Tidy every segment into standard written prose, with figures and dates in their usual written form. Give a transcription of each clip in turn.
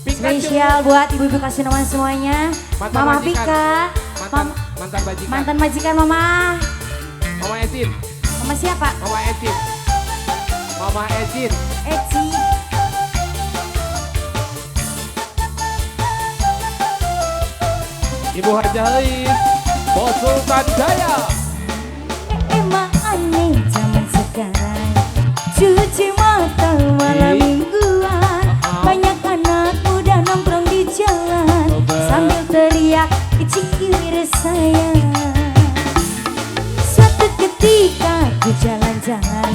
Spesial buat ibu-ibu Kasinoman semuanya. Mama Pika, mantan majikan. Mantan majikan Mama. Mama Ecin. Mama siapa? Mama Ecin. Mama Ecin. Eci. Ibu Haja Halis, Bos Sultan Jaya. Emang aneh zaman sekarang, cuci mata malam mingguan. Banyak anak muda nongkrong di jalan sambil teriak icikir sayang. Suatu ketika ku jalan-jalan,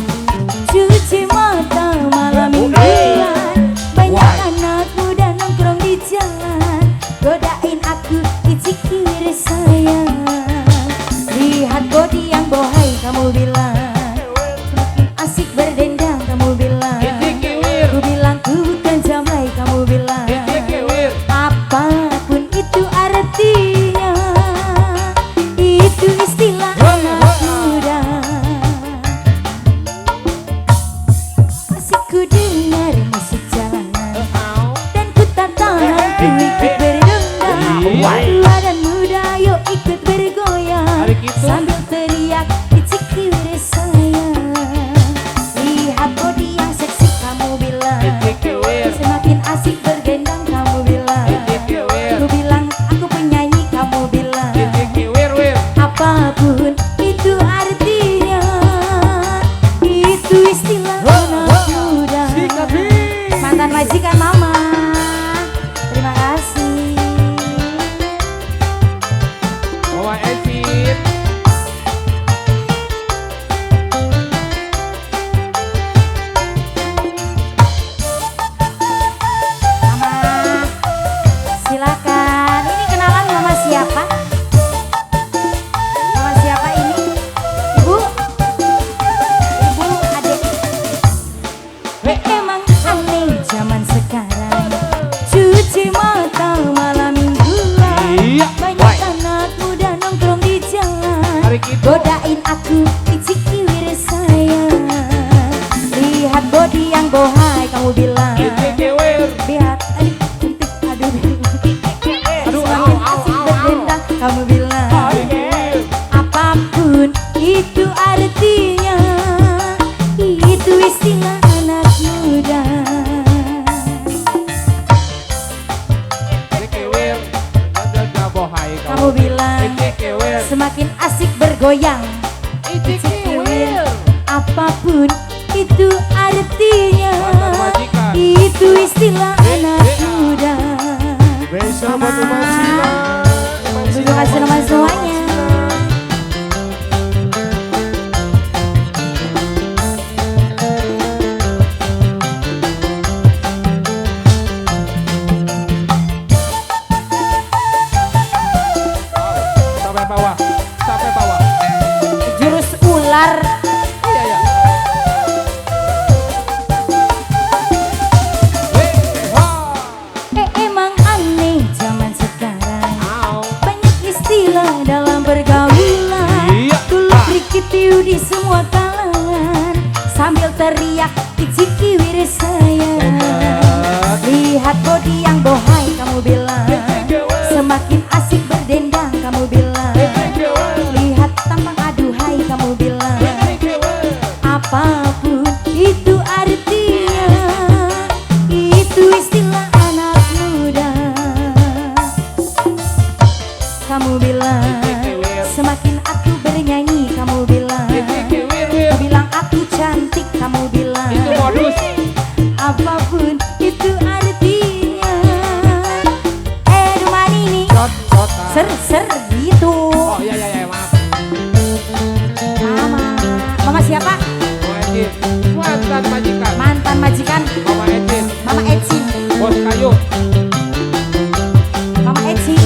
cuci mata malam mingguan. Banyak anak muda nongkrong di jalan, godain aku icikir sayang. Lihat body yang bohai kamu bilang, asik berdendang kamu bilang. Ku bilang ku bukan jamai kamu bilang. Apapun itu artinya, itu istilah anak muda. Asik ku dengar musik jalanan, dan ku tak tahan ku ikut berdendang. Tua dan muda yuk ikut bergoyang sambil teriak icikir sayang. Lihat body yang seksi kamu bilang, semakin asik bergendang kamu bilang. Ku bilang aku penyanyi kamu bilang. Apapun itu artinya, itu istilah anak muda. Mantan majikan Mama, terima kasih. Mama Ecin. Mama, silakan. Ini kenalan Mama siapa? Mama siapa ini? Ibu? Ibu adik. Emang aneh zaman sekarang, cuci mata malam mingguan. Banyak anak muda nongkrong di jalan, godain aku icikir sayang. Lihat body yang bohai kamu bilang. Lihat, aduh, semakin asik berdendang kamu bilang. Apapun itu artinya, itu istilah anak muda. Kamu bilang semakin asik bergoyang. Icikir, apapun itu artinya, itu istilah anak muda. Mama, terima kasih nama semuanya. Sampai bawah, sampai bawah. Jurus ular. Iya ya. Emang aneh zaman sekarang, banyak istilah dalam pergaulan. Tuluk rikitiu di semua kalangan, sambil teriak icikir sayang. Lihat body yang bohai kamu bilang, semakin asik berdendang kamu bilang. Lihat tampang aduhai kamu bilang. Apapun itu artinya, itu istilah anak muda. Kamu bilang semakin aku bernyanyi kamu bilang. Aku bilang aku cantik kamu bilang. Apapun itu artinya, rumah ini ser gitu. Oh iya maaf. Mama siapa? Mama Ecin. Mantan majikan. Mantan majikan Mama Ecin. Mama Ecin. Bos Kayu. Mama Ecin.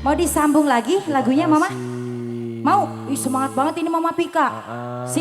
Mau disambung lagi lagunya Mama? Mau? Ih, semangat banget ini Mama Pika.